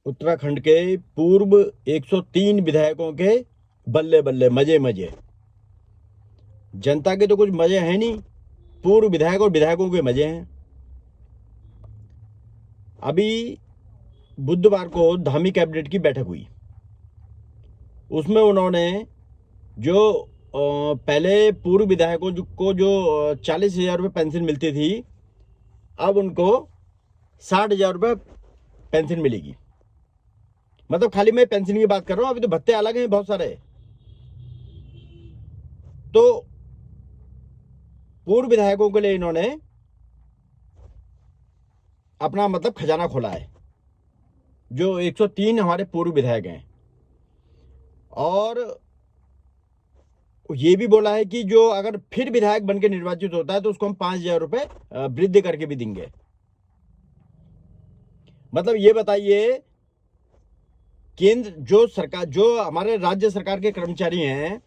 उत्तराखंड के पूर्व 103 विधायकों के बल्ले बल्ले, मजे मजे। जनता के तो कुछ मजे हैं नहीं, पूर्व विधायक और विधायकों के मजे हैं। अभी बुधवार को धामी कैबिनेट की बैठक हुई। उसमें उन्होंने जो पहले पूर्व विधायकों को जो 40,000 रुपये पेंशन मिलती थी, अब उनको 60,000 रुपये पेंशन मिलेगी। मतलब खाली मैं पेंशन की बात कर रहा हूं, अभी तो भत्ते अलग हैं बहुत सारे। तो पूर्व विधायकों के लिए इन्होंने अपना मतलब खजाना खोला है। जो 103 हमारे पूर्व विधायक हैं, और ये भी बोला है कि जो अगर फिर विधायक बनकर निर्वाचित होता है तो उसको हम 5,000 रुपये वृद्धि करके भी देंगे। मतलब ये बताइए, केंद्र जो सरकार, जो हमारे राज्य सरकार के कर्मचारी हैं,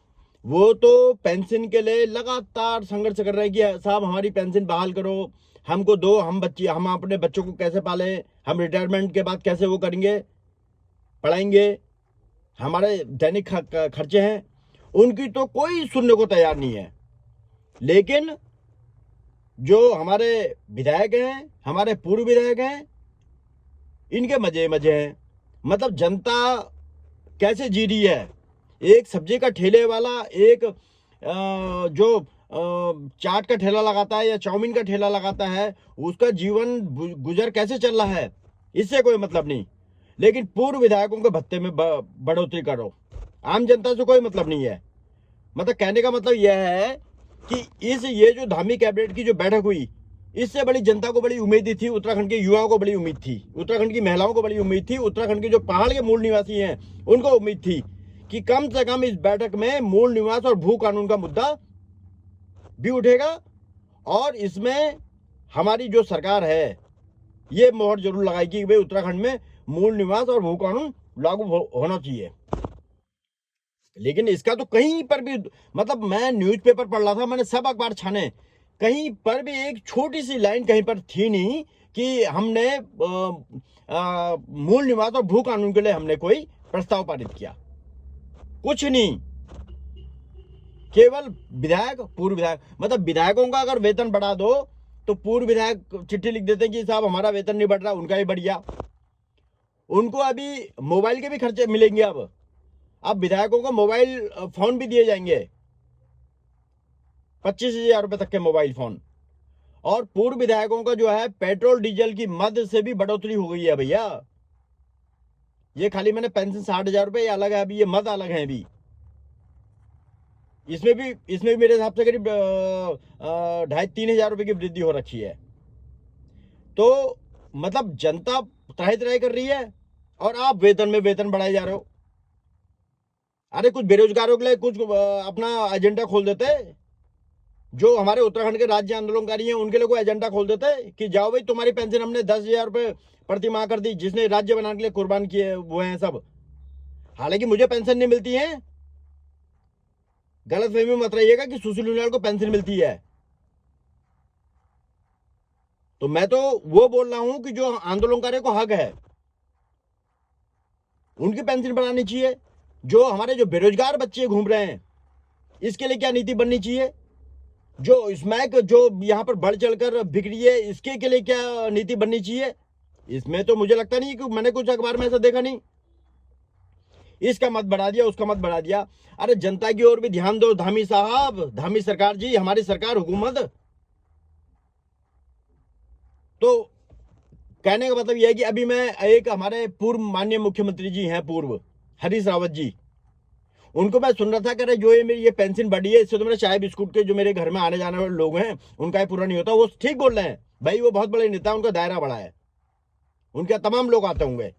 वो तो पेंशन के लिए लगातार संघर्ष कर रहे हैं कि साहब हमारी पेंशन बहाल करो, हमको दो, हम अपने बच्चों को कैसे पालें, हम रिटायरमेंट के बाद कैसे वो करेंगे, पढ़ाएंगे, हमारे दैनिक खर्चे हैं। उनकी तो कोई सुनने को तैयार नहीं है। लेकिन जो हमारे विधायक हैं, हमारे पूर्व विधायक हैं, इनके मजे मजे हैं। मतलब जनता कैसे जी रही है। एक सब्जी का ठेले वाला, एक जो चाट का ठेला लगाता है या चाउमीन का ठेला लगाता है, उसका जीवन गुजर कैसे चल रहा है, इससे कोई मतलब नहीं। लेकिन पूर्व विधायकों के भत्ते में बढ़ोतरी करो, आम जनता से कोई मतलब नहीं है। मतलब कहने का मतलब यह है कि ये जो धामी कैबिनेट की जो बैठक हुई, इससे बड़ी जनता को बड़ी उम्मीद थी, उत्तराखंड के युवाओं को बड़ी उम्मीद थी, उत्तराखंड की महिलाओं को बड़ी उम्मीद थी, उत्तराखंड के जो पहाड़ के मूल निवासी हैं उनको उम्मीद थी कि कम से कम इस बैठक में मूल निवास और भू कानून का मुद्दा भी उठेगा, और इसमें हमारी जो सरकार है ये मोहर जरूर लगाएगी कि भाई उत्तराखंड में मूल निवास और भू कानून लागू होना चाहिए। लेकिन इसका तो कहीं पर भी, मतलब मैं न्यूज़पेपर पढ़ रहा था, मैंने सब अखबार छाने, कहीं पर भी एक छोटी सी लाइन कहीं पर थी नहीं कि हमने मूल निवास और भू कानून के लिए हमने कोई प्रस्ताव पारित किया। कुछ नहीं, केवल विधायक, पूर्व विधायक। मतलब विधायकों का अगर वेतन बढ़ा दो तो पूर्व विधायक चिट्ठी लिख देते हैं कि साहब हमारा वेतन नहीं बढ़ रहा, उनका ही बढ़ गया। उनको अभी मोबाइल के भी खर्चे मिलेंगे। अब विधायकों को मोबाइल फोन भी दिए जाएंगे, 25,000 रुपए तक के मोबाइल फोन। और पूर्व विधायकों का जो है पेट्रोल डीजल की मद से भी बढ़ोतरी हो गई है भैया। ये खाली मैंने पेंशन 60,000 रुपए अलग है, अभी ये मद अलग है। अभी इसमें भी मेरे हिसाब से करीब 2,500-3,000 रुपए की वृद्धि हो रखी है। तो मतलब जनता त्राही त्राही कर रही है और आप वेतन में वेतन बढ़ाए जा रहे हो। अरे कुछ बेरोजगारों के लिए कुछ अपना एजेंडा खोल देते, जो हमारे उत्तराखंड के राज्य आंदोलनकारी हैं उनके लिए कोई एजेंडा खोल देते कि जाओ भाई तुम्हारी पेंशन हमने 10,000 रुपए प्रति माह कर दी, जिसने राज्य बनाने के लिए कुर्बान किए वो हैं सब। हालांकि मुझे पेंशन नहीं मिलती है, गलत फहमी मत रहिएगा कि सुशील उनियाल को पेंशन मिलती है। तो मैं तो वो बोल रहा हूं कि जो आंदोलनकारियों को हक है उनकी पेंशन बढ़ानी चाहिए। जो हमारे जो बेरोजगार बच्चे घूम रहे हैं इसके लिए क्या नीति बननी चाहिए। जो स्मैक जो यहाँ पर बढ़ चढ़कर बिक रही है इसके के लिए क्या नीति बननी चाहिए। इसमें तो मुझे लगता नहीं कि मैंने कुछ अखबार में ऐसा देखा नहीं। इसका मत बढ़ा दिया, उसका मत बढ़ा दिया। अरे जनता की ओर भी ध्यान दो धामी साहब, धामी सरकार जी, हमारी सरकार, हुकूमत। तो कहने का मतलब यह है कि अभी मैं एक हमारे पूर्व माननीय मुख्यमंत्री जी हैं, पूर्व हरीश रावत जी, उनको मैं सुन रहा था, कह रहे जो ये मेरी ये पेंशन बढ़ी है इससे तो मेरे चाय बिस्कुट के जो मेरे घर में आने जाने वाले लोग हैं उनका ही पूरा नहीं होता। वो ठीक बोल रहे हैं भाई, वो बहुत बड़े नेता, उनका दायरा बड़ा है, उनके तमाम लोग आते होंगे।